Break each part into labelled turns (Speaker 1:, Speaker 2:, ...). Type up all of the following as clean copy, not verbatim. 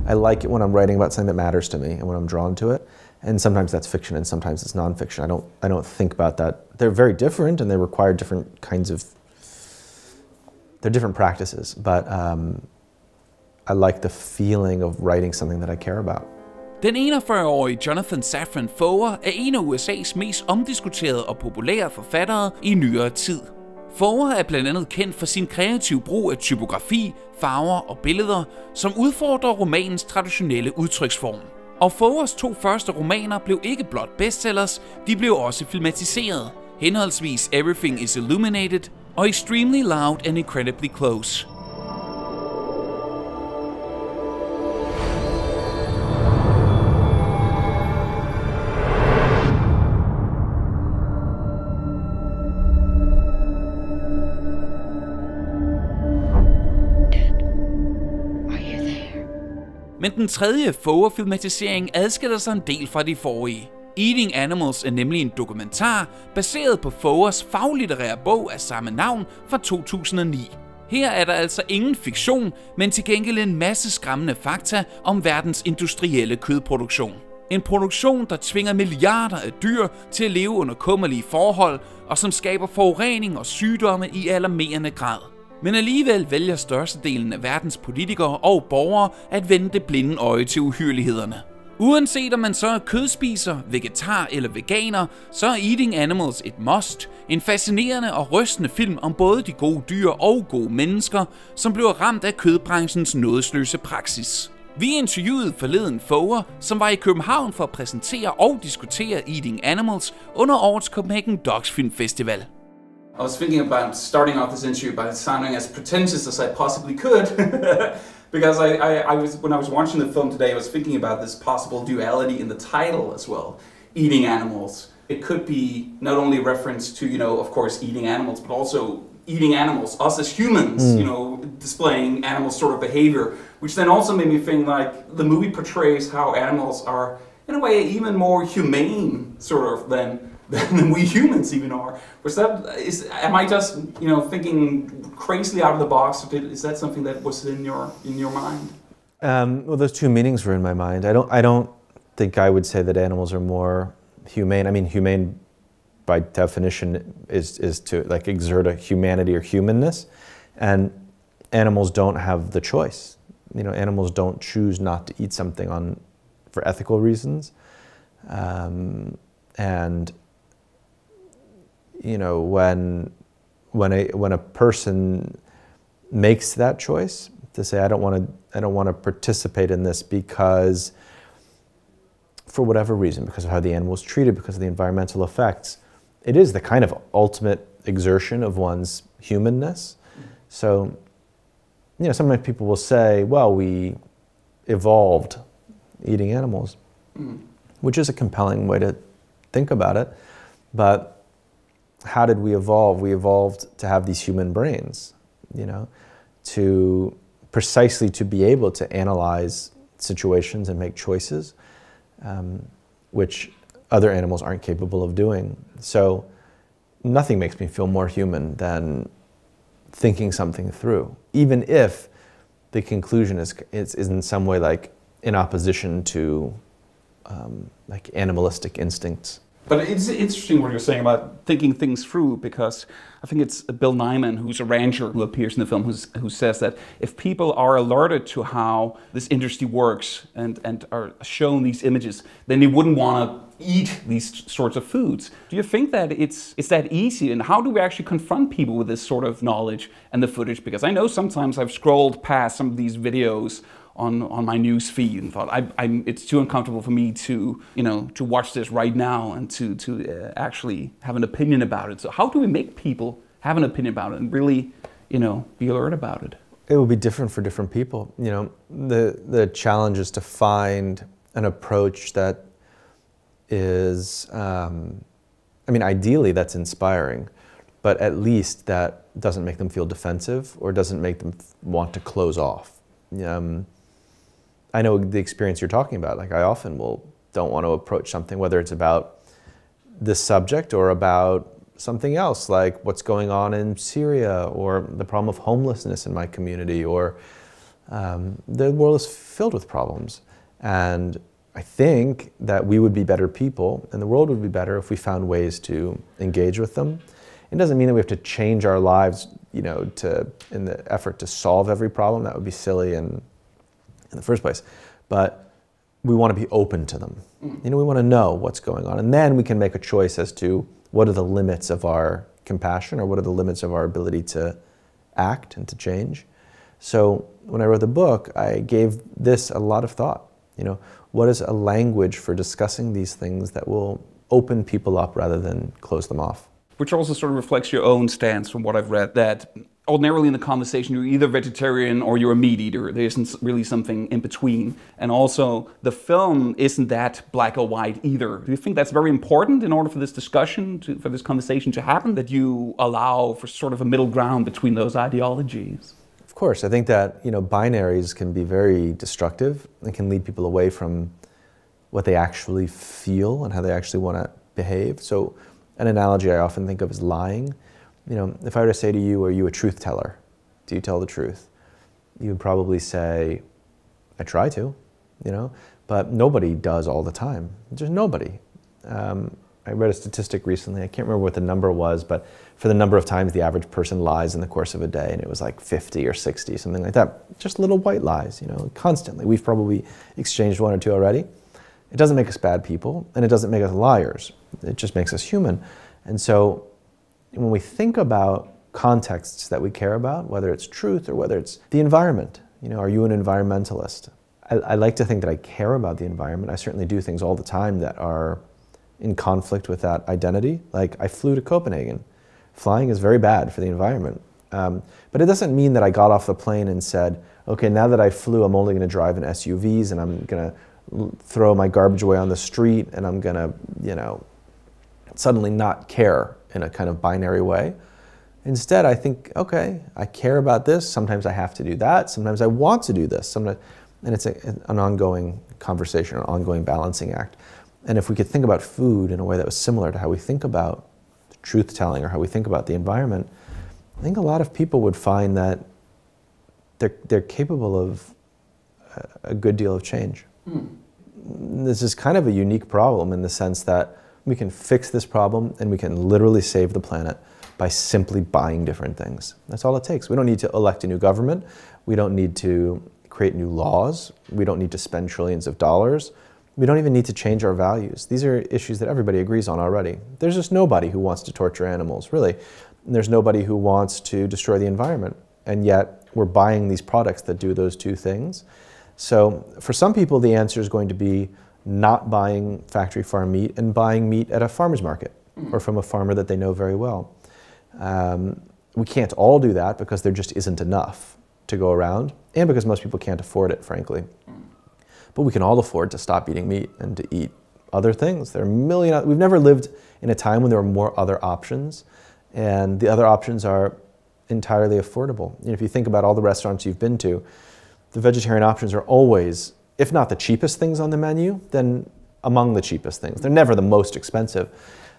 Speaker 1: I like it when I'm writing about something that matters to me and when I'm drawn to it. And sometimes that's fiction and sometimes it's nonfiction. I don't think about that. They're very different and they require different kinds of, they're different practices, but I like the feeling of writing something that I care about.
Speaker 2: Den 41-årige Jonathan Safran Foer er en af USA's mest omdiskuterede og populære forfattere i nyere tid. Foer er blandt andet kendt for sin kreative brug af typografi, farver og billeder, som udfordrer romanens traditionelle udtryksform. Og Foers 2 første romaner blev ikke blot bestsellers, de blev også filmatiseret, henholdsvis Everything is Illuminated og Extremely Loud and Incredibly Close. Men den tredje Foer-filmatisering adskiller sig en del fra de forrige. Eating Animals er nemlig en dokumentar, baseret på Foers faglitterære bog af samme navn fra 2009. Her er der altså ingen fiktion, men til gengæld en masse skræmmende fakta om verdens industrielle kødproduktion. En produktion, der tvinger milliarder af dyr til at leve under kummerlige forhold, og som skaber forurening og sygdomme i alarmerende grad. Men alligevel vælger størstedelen af verdens politikere og borgere at vende det blinde øje til uhyrlighederne. Uanset om man så er kødspiser, vegetar eller veganer, så er Eating Animals et must. En fascinerende og rystende film om både de gode dyr og gode mennesker, som bliver ramt af kødbranchens nådesløse praksis. Vi interviewede forleden Foer, som var i København for at præsentere og diskutere Eating Animals under årets CpH-dox filmfestival.
Speaker 3: I was thinking about starting off this interview by sounding as pretentious as I possibly could, because when I was watching the film today, I was thinking about this possible duality in the title as well. Eating animals. It could be not only a reference to, of course, eating animals, but also eating animals, us as humans, displaying animal sort of behavior, which then also made me think like the movie portrays how animals are, in a way, even more humane, sort of, than we humans even are. Am I just thinking crazily out of the box? Is that something that was in your mind?
Speaker 1: Well, those two meanings were in my mind. I don't think I would say that animals are more humane. I mean, humane by definition is to like exert a humanity or humanness, and animals don't have the choice. Animals don't choose not to eat something for ethical reasons, and when a person makes that choice to say I don't want to participate in this because for whatever reason, because of how the animal is treated, because of the environmental effects, it is the kind of ultimate exertion of one's humanness. So, sometimes people will say, well, we evolved eating animals, which is a compelling way to think about it, but how did we evolve? We evolved to have these human brains, to precisely to be able to analyze situations and make choices, which other animals aren't capable of doing. So nothing makes me feel more human than thinking something through, even if the conclusion is in some way like in opposition to like animalistic instincts.
Speaker 3: But it's interesting what you're saying about thinking things through, because I think it's Bill Nyman, who's a rancher who appears in the film, who says that if people are alerted to how this industry works and are shown these images, then they wouldn't want to eat these sorts of foods. Do you think that it's that easy? And how do we actually confront people with this sort of knowledge and the footage? Because I know sometimes I've scrolled past some of these videos on my news feed and thought it's too uncomfortable for me to watch this right now and to actually have an opinion about it. So how do we make people have an opinion about it and really be alert about it?
Speaker 1: It will be different for different people. The challenge is to find an approach that is, ideally that's inspiring, but at least that doesn't make them feel defensive or doesn't make them want to close off. I know the experience you're talking about. Like I often don't want to approach something, whether it's about this subject or about something else, like what's going on in Syria or the problem of homelessness in my community or The world is filled with problems. And I think that we would be better people and the world would be better if we found ways to engage with them. It doesn't mean that we have to change our lives, you know, in the effort to solve every problem. That would be silly in the first place. But we want to be open to them. You know, we want to know what's going on. And then we can make a choice as to what are the limits of our compassion or what are the limits of our ability to act and to change. So when I wrote the book, I gave this a lot of thought. You know, what is a language for discussing these things that will open people up rather than close them off?
Speaker 3: Which also sort of reflects your own stance from what I've read, that ordinarily in the conversation you're either vegetarian or you're a meat eater. There isn't really something in between. And also the film isn't that black or white either. Do you think that's very important in order for this discussion, for this conversation to happen, that you allow for sort of a middle ground between those ideologies?
Speaker 1: Of course, I think that, you know, binaries can be very destructive and can lead people away from what they actually feel and how they actually want to behave. So an analogy I often think of is lying. You know, if I were to say to you, are you a truth teller? Do you tell the truth? You would probably say, I try to, you know, but nobody does all the time. Just nobody. I read a statistic recently, I can't remember what the number was, but for the number of times the average person lies in the course of a day, and it was like 50 or 60, something like that. Just little white lies, you know, constantly. We've probably exchanged one or two already. It doesn't make us bad people, and it doesn't make us liars. It just makes us human. And so when we think about contexts that we care about, whether it's truth or whether it's the environment, you know, are you an environmentalist? I like to think that I care about the environment. I certainly do things all the time that are in conflict with that identity. Like I flew to Copenhagen. Flying is very bad for the environment. But it doesn't mean that I got off the plane and said, okay, now that I flew, I'm only going to drive in SUVs and I'm going to throw my garbage away on the street and I'm going to, you know, suddenly not care in a kind of binary way. Instead, I think, okay, I care about this. Sometimes I have to do that. Sometimes I want to do this. And it's an ongoing conversation, an ongoing balancing act. And if we could think about food in a way that was similar to how we think about truth-telling or how we think about the environment, I think a lot of people would find that they're capable of a good deal of change. This is kind of a unique problem in the sense that we can fix this problem and we can literally save the planet by simply buying different things. That's all it takes. We don't need to elect a new government. We don't need to create new laws. We don't need to spend trillions of dollars. We don't even need to change our values. These are issues that everybody agrees on already. There's just nobody who wants to torture animals, really. And there's nobody who wants to destroy the environment. And yet we're buying these products that do those two things. So for some people, the answer is going to be not buying factory farm meat and buying meat at a farmer's market or from a farmer that they know very well. We can't all do that because there just isn't enough to go around and because most people can't afford it, frankly. But we can all afford to stop eating meat and to eat other things. There are a million, we've never lived in a time when there were more other options, and the other options are entirely affordable. You know, if you think about all the restaurants you've been to, the vegetarian options are always, if not the cheapest things on the menu, then among the cheapest things. They're never the most expensive.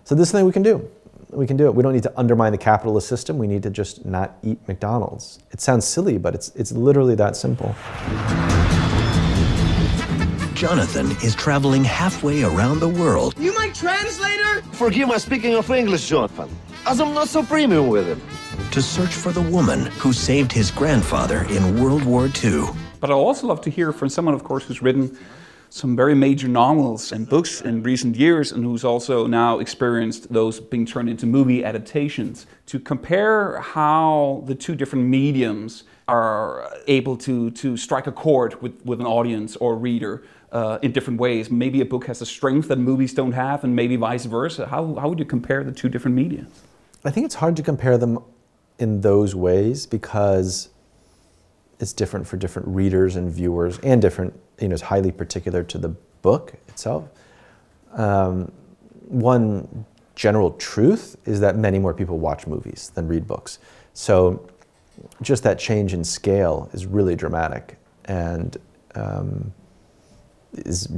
Speaker 1: So this is something we can do. We can do it. We don't need to undermine the capitalist system. We need to just not eat McDonald's. It sounds silly, but it's literally that simple.
Speaker 4: Jonathan is traveling halfway around the world.
Speaker 5: You my translator?
Speaker 6: Forgive my speaking of English, Jonathan, as I'm not so premium with it.
Speaker 4: To search for the woman who saved his grandfather in World War II.
Speaker 3: But I'd also love to hear from someone, of course, who's written some very major novels and books in recent years and who's also now experienced those being turned into movie adaptations. To compare how the two different mediums are able to strike a chord with an audience or reader in different ways. Maybe a book has a strength that movies don't have and maybe vice versa. How would you compare the two different mediums?
Speaker 1: I think it's hard to compare them in those ways because it's different for different readers and viewers and different, you know, it's highly particular to the book itself. One general truth is that many more people watch movies than read books. So just that change in scale is really dramatic and is,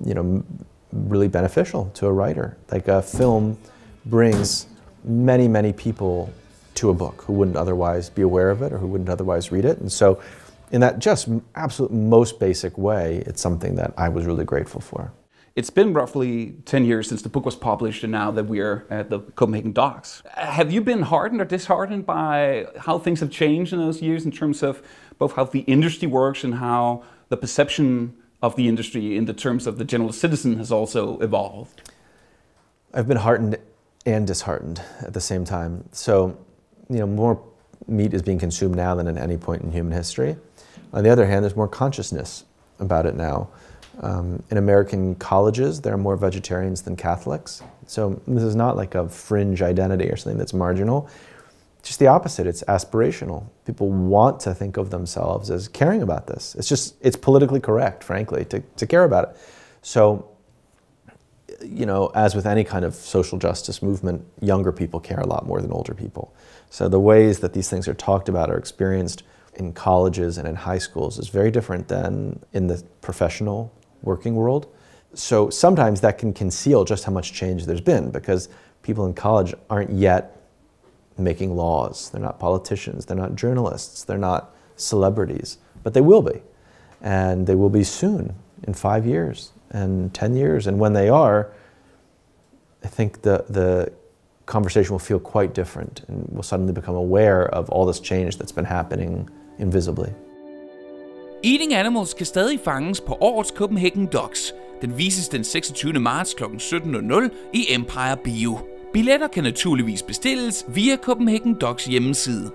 Speaker 1: you know, really beneficial to a writer. Like a film brings many, many people to a book who wouldn't otherwise be aware of it or who wouldn't otherwise read it. And so in that just absolute most basic way, it's something that I was really grateful for.
Speaker 3: It's been roughly 10 years since the book was published, and now that we're at the Copenhagen Docs. Have you been heartened or disheartened by how things have changed in those years in terms of both how the industry works and how the perception of the industry in the terms of the general citizen has also evolved?
Speaker 1: I've been heartened and disheartened at the same time. So, more meat is being consumed now than at any point in human history. On the other hand, there's more consciousness about it now. In American colleges, there are more vegetarians than Catholics. So this is not like a fringe identity or something that's marginal. It's just the opposite. It's aspirational. People want to think of themselves as caring about this. It's politically correct, frankly, to care about it. So, as with any kind of social justice movement, younger people care a lot more than older people. So the ways that these things are talked about or experienced in colleges and in high schools is very different than in the professional working world. So sometimes that can conceal just how much change there's been, because people in college aren't yet making laws. They're not politicians, they're not journalists, they're not celebrities, but they will be. And they will be soon, in 5 years and 10 years. And when they are, I think the conversation will feel quite different, and we'll suddenly become aware of all this change that's been happening invisibly.
Speaker 2: Eating Animals kan stadig fanges på årets Copenhagen Docs. Den vises den 26. marts kl. 17.00 i Empire Bio. Billetter kan naturligvis bestilles via Copenhagen Docs hjemmeside.